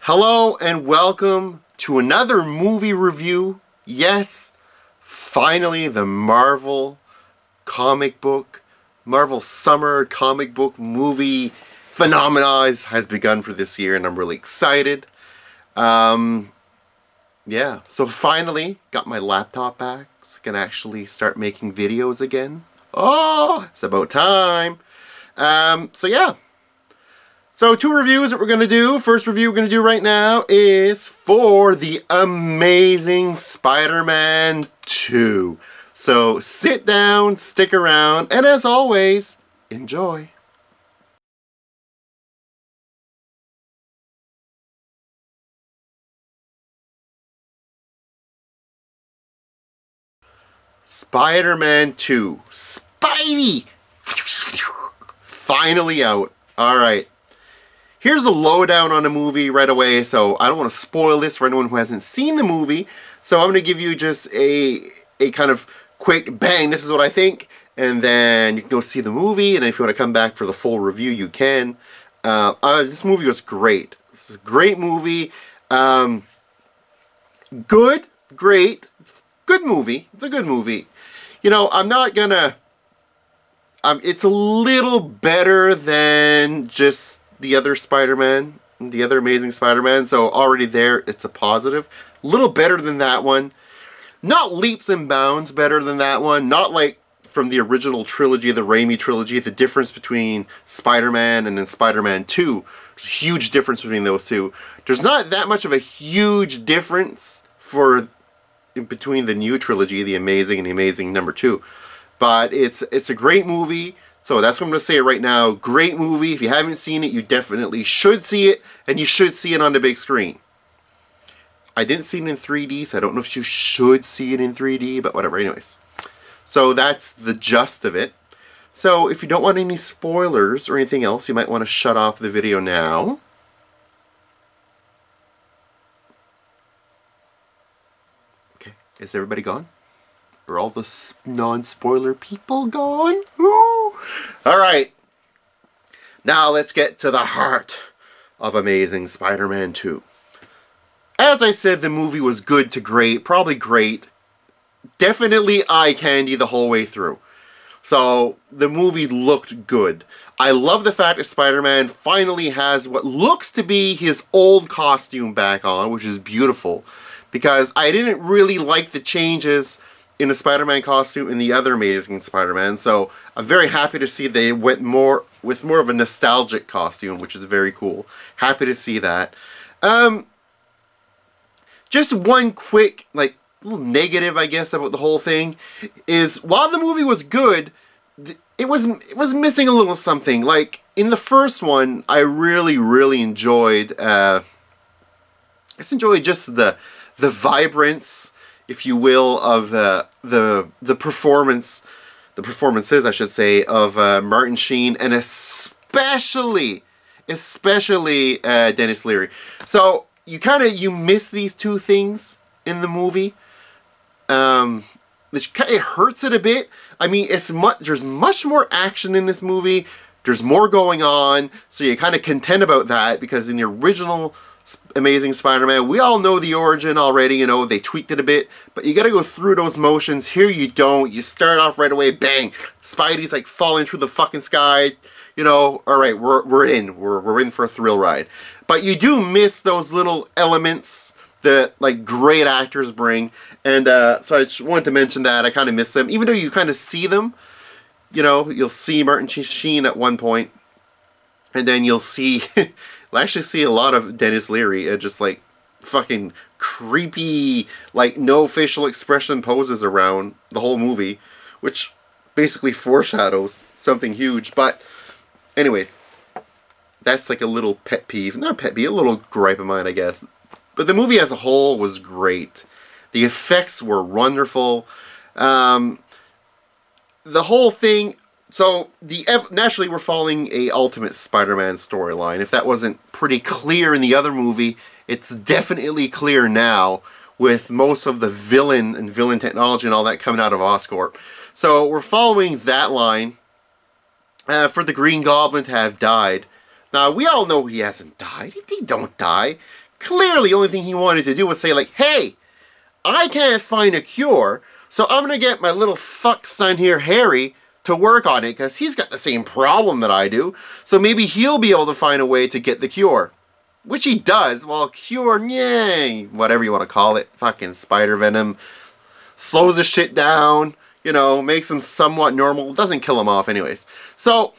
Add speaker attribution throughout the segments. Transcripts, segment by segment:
Speaker 1: Hello and welcome to another movie review. Yes, finally the Marvel summer comic book movie phenomenon has begun for this year, and I'm really excited. Yeah, so finally got my laptop back, so I can actually start making videos again. Oh, it's about time. So yeah. So two reviews that we're going to do. First review we're going to do right now is for The Amazing Spider-Man 2. So sit down, stick around, and as always, enjoy. Spider-Man 2. Spidey! Finally out. Alright. Here's the lowdown on the movie right away, so I don't want to spoil this for anyone who hasn't seen the movie. So I'm going to give you just a kind of quick bang, this is what I think, and then you can go see the movie, and if you want to come back for the full review, you can. This movie was great. This is a great movie. Good, great. It's a good movie. It's a good movie. You know, I'm not gonna... it's a little better than just the other Spider-Man, the other Amazing Spider-Man, so already there, it's a positive. A little better than that one. Not leaps and bounds better than that one. Not like from the original trilogy, the Raimi trilogy, the difference between Spider-Man and then Spider-Man 2. There's a huge difference between those two. There's not that much of a huge difference between the new trilogy, The Amazing and The Amazing number 2. But it's a great movie. So that's what I'm going to say right now. Great movie. If you haven't seen it, you definitely should see it. And you should see it on the big screen. I didn't see it in 3D, so I don't know if you should see it in 3D, but whatever. Anyways. So that's the gist of it. So if you don't want any spoilers or anything else, you might want to shut off the video now. Okay. Is everybody gone? Are all the non-spoiler people gone? Woo! Alright. Now let's get to the heart of Amazing Spider-Man 2. As I said, the movie was good to great. Probably great. Definitely eye candy the whole way through. So, the movie looked good. I love the fact that Spider-Man finally has what looks to be his old costume back on, which is beautiful. Because I didn't really like the changes in the Spider-Man costume in the other Amazing Spider-Man, so I'm very happy to see they went with more of a nostalgic costume, which is very cool. Happy to see that. Just one quick, little negative, I guess, about the whole thing is while the movie was good, it was missing a little something. Like in the first one, I really enjoyed. Just enjoyed just the vibrance, if you will, of the performances, I should say, of Martin Sheen and especially Dennis Leary. So you miss these two things in the movie. It hurts it a bit. I mean, there's much more action in this movie. There's more going on, so you're kind of content about that, because in the original Amazing Spider-Man, we all know the origin already, you know, they tweaked it a bit, but you gotta go through those motions. Here you don't. You start off right away, bang, Spidey's like falling through the fucking sky, you know, alright, we're in for a thrill ride. But you do miss those little elements that, like, great actors bring, and so I just wanted to mention that. I kind of miss them, even though you kind of see them, you know, you'll see Martin Sheen at one point, and then you'll see... You'll actually see a lot of Dennis Leary, just like fucking creepy, like no facial expression poses around the whole movie, which basically foreshadows something huge. But anyways, that's like a little pet peeve. Not a pet peeve, a little gripe of mine, I guess. But the movie as a whole was great. The effects were wonderful. The whole thing... So, naturally we're following a Ultimate Spider-Man storyline. If that wasn't pretty clear in the other movie, it's definitely clear now, with most of the villain and villain technology and all that coming out of Oscorp. So, we're following that line for the Green Goblin to have died. Now, we all know he hasn't died. He don't die. clearly the only thing he wanted to do was say like, hey, I can't find a cure, so I'm going to get my little fuck son here, Harry, to work on it, because he's got the same problem that I do, so maybe he'll be able to find a way to get the cure. Which he does. Well, cure, yay, whatever you want to call it, fucking spider venom, slows the shit down, you know, makes him somewhat normal, doesn't kill him off anyways. So,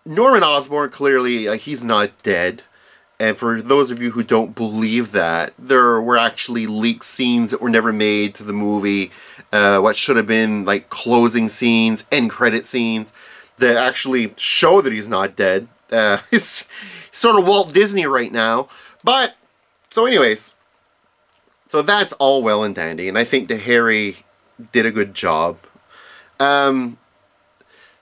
Speaker 1: Norman Osborn, clearly, he's not dead. And for those of you who don't believe that, there were actually leaked scenes that were never made to the movie. What should have been like closing scenes, end credit scenes, that actually show that he's not dead. He's sort of Walt Disney right now. But, so anyways, so that's all well and dandy. And I think that Harry did a good job.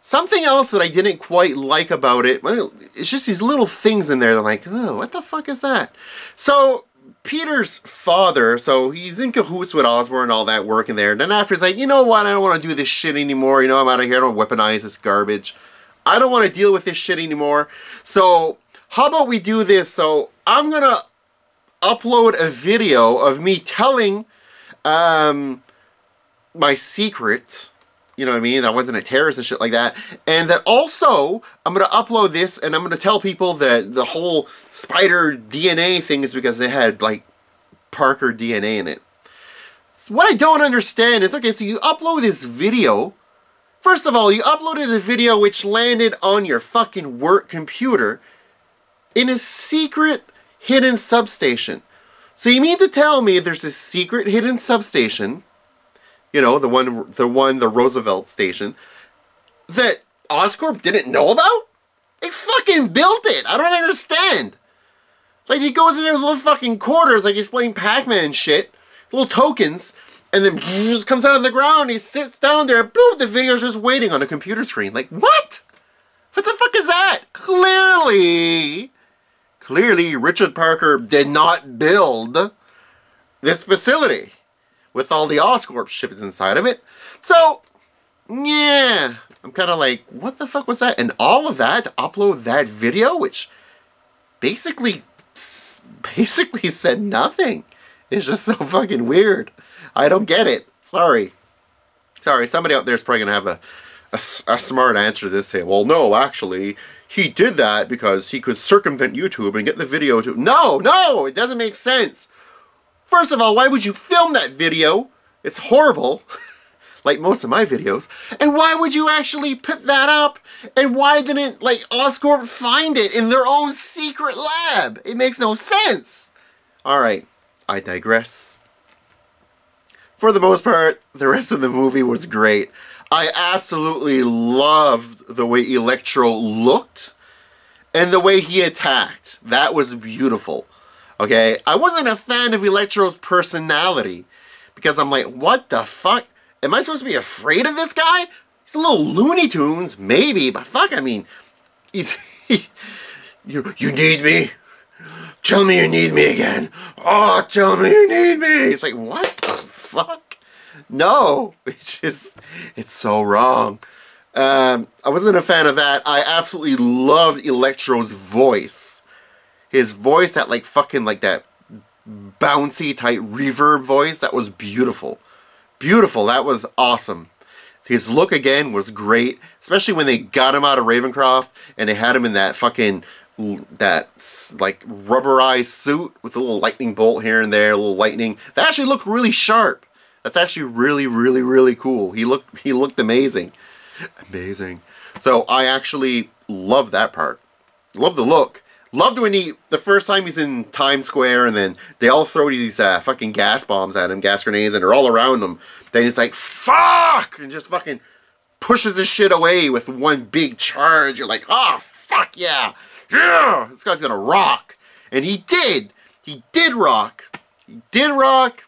Speaker 1: Something else that I didn't quite like about it, well, it's just these little things in there that I'm like, oh, what the fuck is that? So, Peter's father, so he's in cahoots with Osborn and all that work in there. And then after he's like, you know what, I don't want to do this shit anymore. You know, I'm out of here. I don't weaponize this garbage. I don't want to deal with this shit anymore. So, how about we do this? So, I'm going to upload a video of me telling my secret. You know what I mean? That I wasn't a terrorist and shit like that. And that also, I'm going to upload this and I'm going to tell people that the whole spider DNA thing is because they had, like, Parker DNA in it. So what I don't understand is, okay, so you upload this video. First of all, you uploaded a video which landed on your fucking work computer in a secret hidden substation. So you mean to tell me there's a secret hidden substation, you know, the Roosevelt station, that Oscorp didn't know about? They fucking built it! I don't understand! Like, he goes in there with little fucking quarters, like he's playing Pac-Man and shit, little tokens, and then just comes out of the ground, he sits down there, and boom, the video's just waiting on a computer screen. Like, what? What the fuck is that? Clearly, Richard Parker did not build this facility with all the Oscorp ships inside of it. So, yeah, I'm kind of like, what the fuck was that? And all of that to upload that video, which basically said nothing. It's just so fucking weird. I don't get it. Sorry, somebody out there is probably going to have a smart answer to this. Say, well, no, actually, he did that because he could circumvent YouTube and get the video to... No, it doesn't make sense. First of all, why would you film that video? It's horrible, like most of my videos. And why would you actually put that up? And why didn't, like, Oscorp find it in their own secret lab? It makes no sense. Alright, I digress. For the most part, the rest of the movie was great. I absolutely loved the way Electro looked and the way he attacked. That was beautiful. Okay, I wasn't a fan of Electro's personality because I'm like, what the fuck? Am I supposed to be afraid of this guy? He's a little Looney Tunes, maybe, but fuck, I mean, you need me? Tell me you need me again. Oh, tell me you need me. It's like, what the fuck? No, it's so wrong. I wasn't a fan of that. I absolutely loved Electro's voice. His voice, that like fucking like that bouncy type reverb voice, that was beautiful. Beautiful, that was awesome. His look again was great, especially when they got him out of Ravencroft and they had him in that fucking, that like rubberized suit with a little lightning bolt here and there, a little lightning. That actually looked really sharp. That's actually really cool. He looked amazing. Amazing. So I actually love that part. Love the look. Loved when the first time he's in Times Square and then they all throw these fucking gas bombs at him, gas grenades, and they're all around him. Then he's like, fuck! And just fucking pushes this shit away with one big charge. You're like, oh, fuck yeah! Yeah! This guy's gonna rock. And he did. He did rock. He did rock.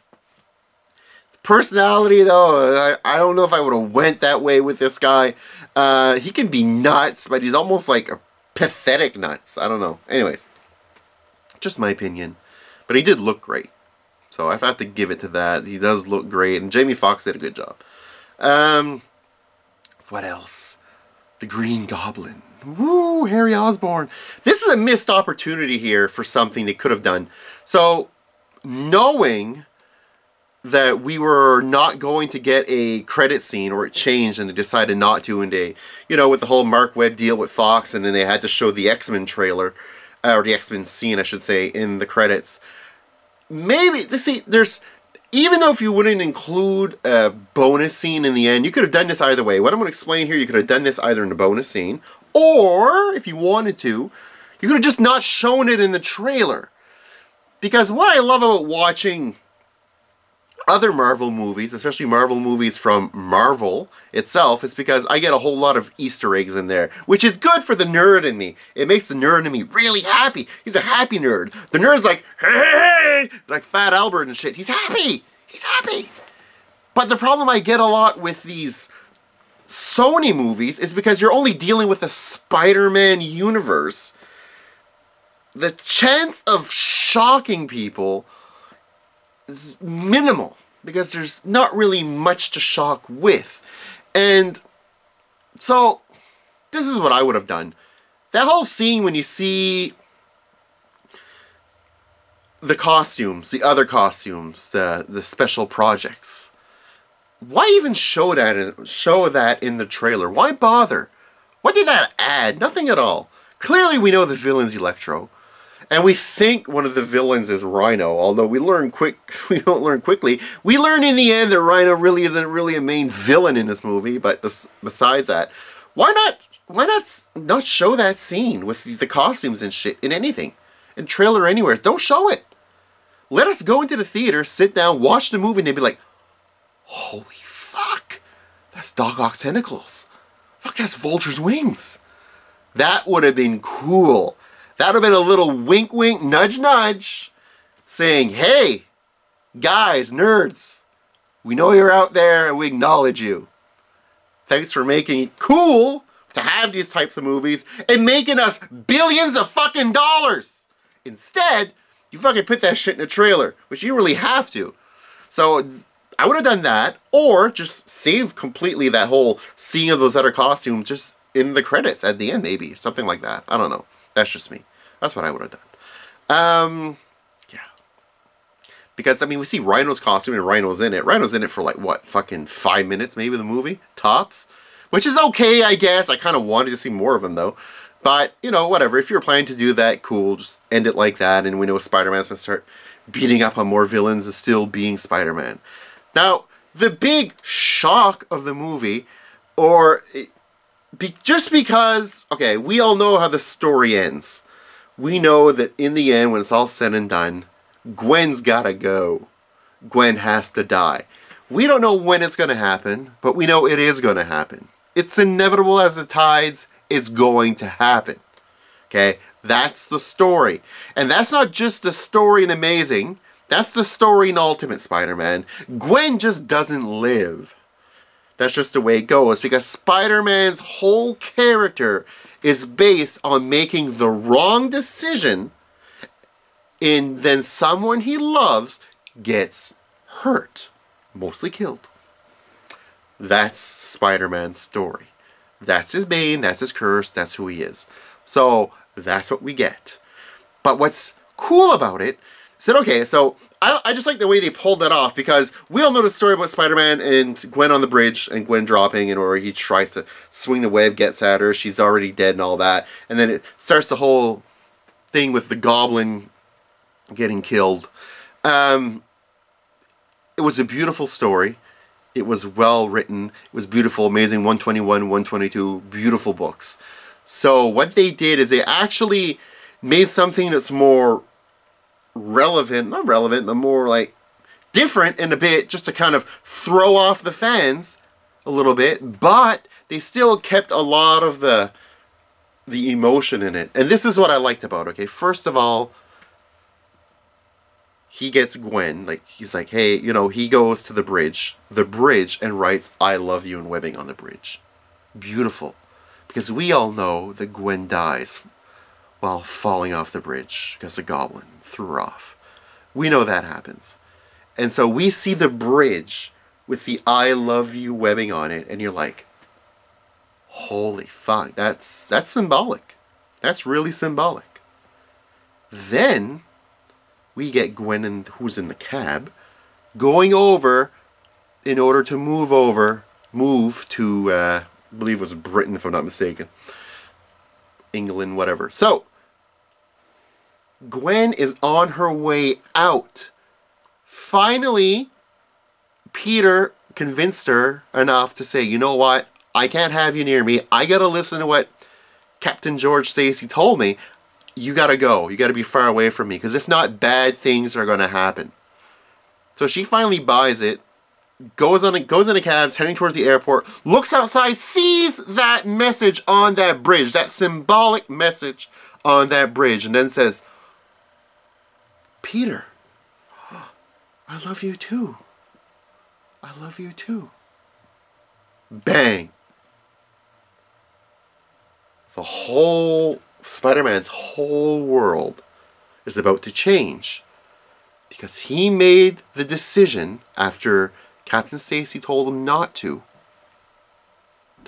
Speaker 1: Personality, though, I don't know if I would have went that way with this guy. He can be nuts, but he's almost like a pathetic nuts. I don't know. Anyways, just my opinion. But he did look great. So I have to give it to that. He does look great. And Jamie Foxx did a good job. What else? The Green Goblin. Woo, Harry Osborn. This is a missed opportunity here for something they could have done. So, knowing that we were not going to get a credit scene, or it changed and they decided not to, and they, you know, with the whole Mark Webb deal with Fox, and then they had to show the X-Men trailer, or the X-Men scene, I should say, in the credits. Maybe, see, there's, even though if you wouldn't include a bonus scene in the end, you could have done this either way. What I'm going to explain here, you could have done this either in the bonus scene, or, if you wanted to, you could have just not shown it in the trailer. Because what I love about watching other Marvel movies, especially Marvel movies from Marvel itself, is because I get a whole lot of Easter eggs in there, which is good for the nerd in me. It makes the nerd in me really happy. He's a happy nerd. The nerd's like, hey, like Fat Albert and shit. He's happy. He's happy. But the problem I get a lot with these Sony movies is because you're only dealing with a Spider-Man universe. The chance of shocking people is minimal, because there's not really much to shock with. And so this is what I would have done. That whole scene when you see the costumes, the other costumes, the special projects, why even show that in the trailer? Why bother? What did that add? Nothing at all. Clearly we know the villain's Electro. And we think one of the villains is Rhino, although we don't learn quickly. We learn in the end that Rhino really isn't really a main villain in this movie, but besides that, why not show that scene with the costumes and shit in anything? In trailer anywhere. Don't show it. Let us go into the theater, sit down, watch the movie, and they'd be like, holy fuck, that's Doc Ock's tentacles. Fuck, that's Vulture's wings. That would have been cool. That would have been a little wink wink, nudge nudge, saying, hey, guys, nerds, we know you're out there and we acknowledge you. Thanks for making it cool to have these types of movies and making us billions of fucking dollars. Instead, you fucking put that shit in a trailer, which you really have to. So I would have done that, or just save completely that whole scene of those other costumes just in the credits at the end, maybe. Something like that. I don't know. That's just me. That's what I would have done. Yeah. Because, I mean, we see Rhino's costume and Rhino's in it. Rhino's in it for, like, what, fucking 5 minutes, maybe, the movie? Tops? Which is okay, I guess. I kind of wanted to see more of him, though. But, you know, whatever. If you're planning to do that, cool. Just end it like that, and we know Spider-Man's going to start beating up on more villains and still being Spider-Man. Now, the big shock of the movie, or just because, okay, we all know how the story ends. We know that in the end, when it's all said and done, Gwen's gotta go. Gwen has to die. We don't know when it's going to happen, but we know it is going to happen. It's inevitable as the tides. It's going to happen. Okay? That's the story. And that's not just the story in Amazing. That's the story in Ultimate Spider-Man. Gwen just doesn't live. That's just the way it goes, because Spider-Man's whole character is based on making the wrong decision, and then someone he loves gets hurt, mostly killed. That's Spider-Man's story. That's his bane, that's his curse, that's who he is. So that's what we get. But what's cool about it, said, okay, so I just like the way they pulled that off, because we all know the story about Spider-Man and Gwen on the bridge and Gwen dropping, and or he tries to swing the web, gets at her, she's already dead and all that. And then it starts the whole thing with the Goblin getting killed. It was a beautiful story. It was well written. It was beautiful, amazing, 121, 122, beautiful books. So what they did is they actually made something that's more relevant, not relevant, but more like different in a bit, just to kind of throw off the fans a little bit, but they still kept a lot of the emotion in it. And this is what I liked about it, okay? First of all, he gets Gwen, like, he's like, hey, you know, he goes to the bridge, and writes, I love you in webbing on the bridge. Beautiful. Because we all know that Gwen dies while falling off the bridge because the Goblin threw her off. We know that happens. And so we see the bridge with the I love you webbing on it, and you're like, Holy fuck, that's symbolic. That's really symbolic. Then we get Gwen, who's in the cab, going over in order to move to, I believe it was Britain, if I'm not mistaken. England, whatever. So, Gwen is on her way out. Finally, Peter convinced her enough to say, you know what? I can't have you near me. I gotta listen to what Captain George Stacy told me. You gotta go. You gotta be far away from me, because if not, bad things are gonna happen. So she finally buys it, goes in a cab, heading towards the airport, looks outside, sees that message on that bridge, that symbolic message on that bridge, and then says, Peter, I love you too. I love you too. Bang. The whole, Spider-Man's whole world is about to change. Because he made the decision, after Captain Stacy told him not to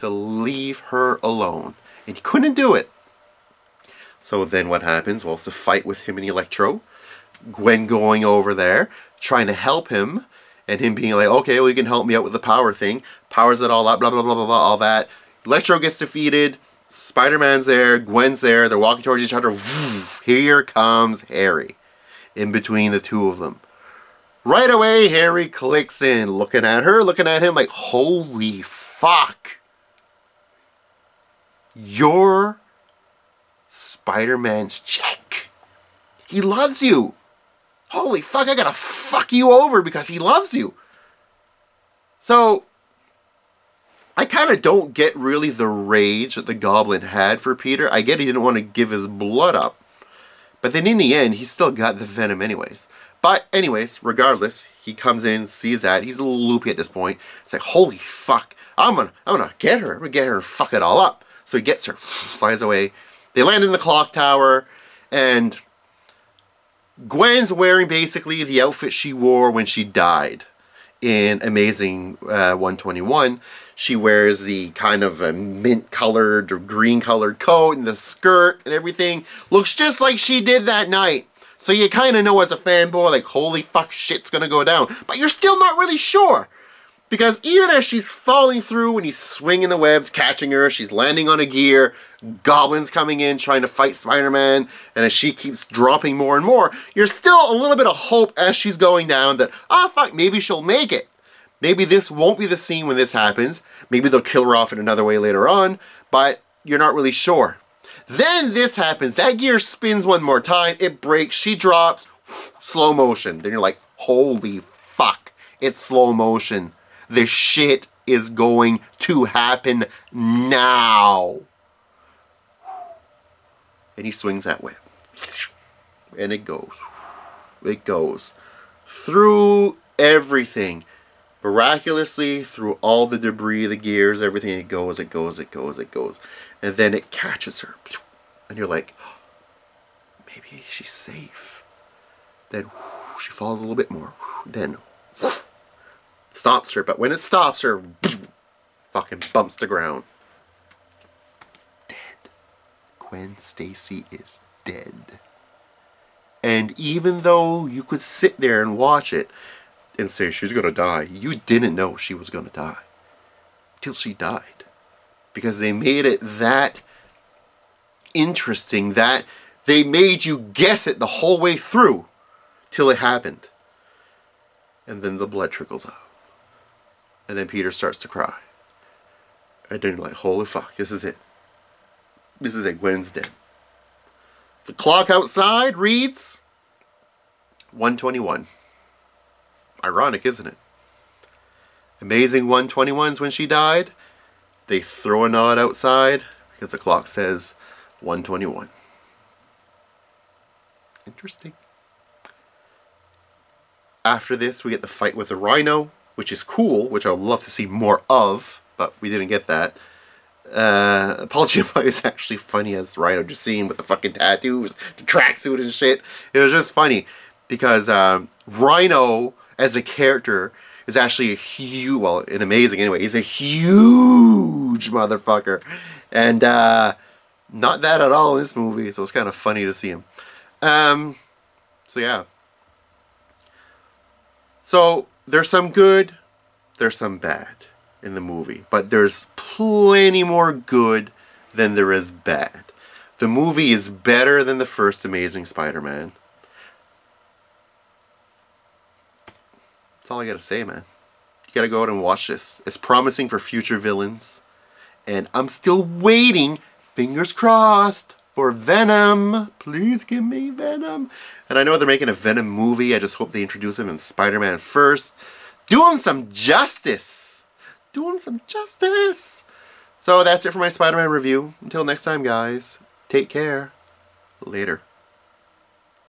Speaker 1: leave her alone. And he couldn't do it. So then what happens? Well, it's a fight with him and Electro. Gwen going over there, trying to help him, and him being like, okay, well, you can help me out with the power thing. Powers it all up, blah, blah, blah, blah, blah, all that. Electro gets defeated. Spider-Man's there. Gwen's there. They're walking towards each other. Here comes Harry. In between the two of them. Right away, Harry clicks in, looking at her, looking at him like, holy fuck. You're Spider-Man's chick. He loves you. Holy fuck, I gotta fuck you over because he loves you. So, I kind of don't get really the rage that the Goblin had for Peter. I get he didn't want to give his blood up. But then in the end, he still got the venom anyways. But anyways, regardless, he comes in, sees that. He's a little loopy at this point. It's like, holy fuck, I'm gonna get her. I'm gonna get her and fuck it all up. So he gets her, flies away. They land in the clock tower, and Gwen's wearing basically the outfit she wore when she died in Amazing 121. She wears the kind of mint-colored or green-colored coat and the skirt and everything. Looks just like she did that night. So you kind of know as a fanboy, like, holy fuck, shit's gonna go down. But you're still not really sure. Because even as she's falling through and he's swinging the webs, catching her, she's landing on a gear, Goblin's coming in, trying to fight Spider-Man, and as she keeps dropping more and more, you're still a little bit of hope as she's going down that, oh fuck, maybe she'll make it. Maybe this won't be the scene when this happens. Maybe they'll kill her off in another way later on, but you're not really sure. Then this happens. That gear spins one more time. It breaks. She drops. Slow motion. Then you're like, holy fuck. It's slow motion. This shit is going to happen now. And he swings that whip. And it goes. It goes. Through everything. Miraculously, through all the debris, the gears, everything, it goes, it goes, it goes, it goes. And then it catches her. And you're like, oh, maybe she's safe. Then she falls a little bit more. Then stops her. But when it stops her, fucking bumps the ground. Dead. Gwen Stacy is dead. And even though you could sit there and watch it and say she's gonna die, you didn't know she was gonna die till she died, because they made it that interesting, that they made you guess it the whole way through till it happened. And then the blood trickles out, and then Peter starts to cry, and then you're like, holy fuck, this is it. This is it. Gwen's dead. The clock outside reads 1:21. Ironic, isn't it? Amazing 1:21's when she died. They throw a nod outside because the clock says 1:21. Interesting. After this, we get the fight with the Rhino, which is cool, which I'd love to see more of, but we didn't get that. Paul Giamatti is actually funny as Rhino, just seeing with the fucking tattoos, the tracksuit and shit. It was just funny because Rhino as a character is actually a huge, well, an amazing anyway. He's a huge motherfucker. And not that at all in this movie, so it's kind of funny to see him. So yeah. So there's some good, there's some bad in the movie. But there's plenty more good than there is bad. The movie is better than the first Amazing Spider-Man. That's all I gotta say, man. You gotta go out and watch this. It's promising for future villains. And I'm still waiting, fingers crossed, for Venom. Please give me Venom. And I know they're making a Venom movie. I just hope they introduce him in Spider-Man first. Do him some justice. Do him some justice. So that's it for my Spider-Man review. Until next time, guys. Take care. Later.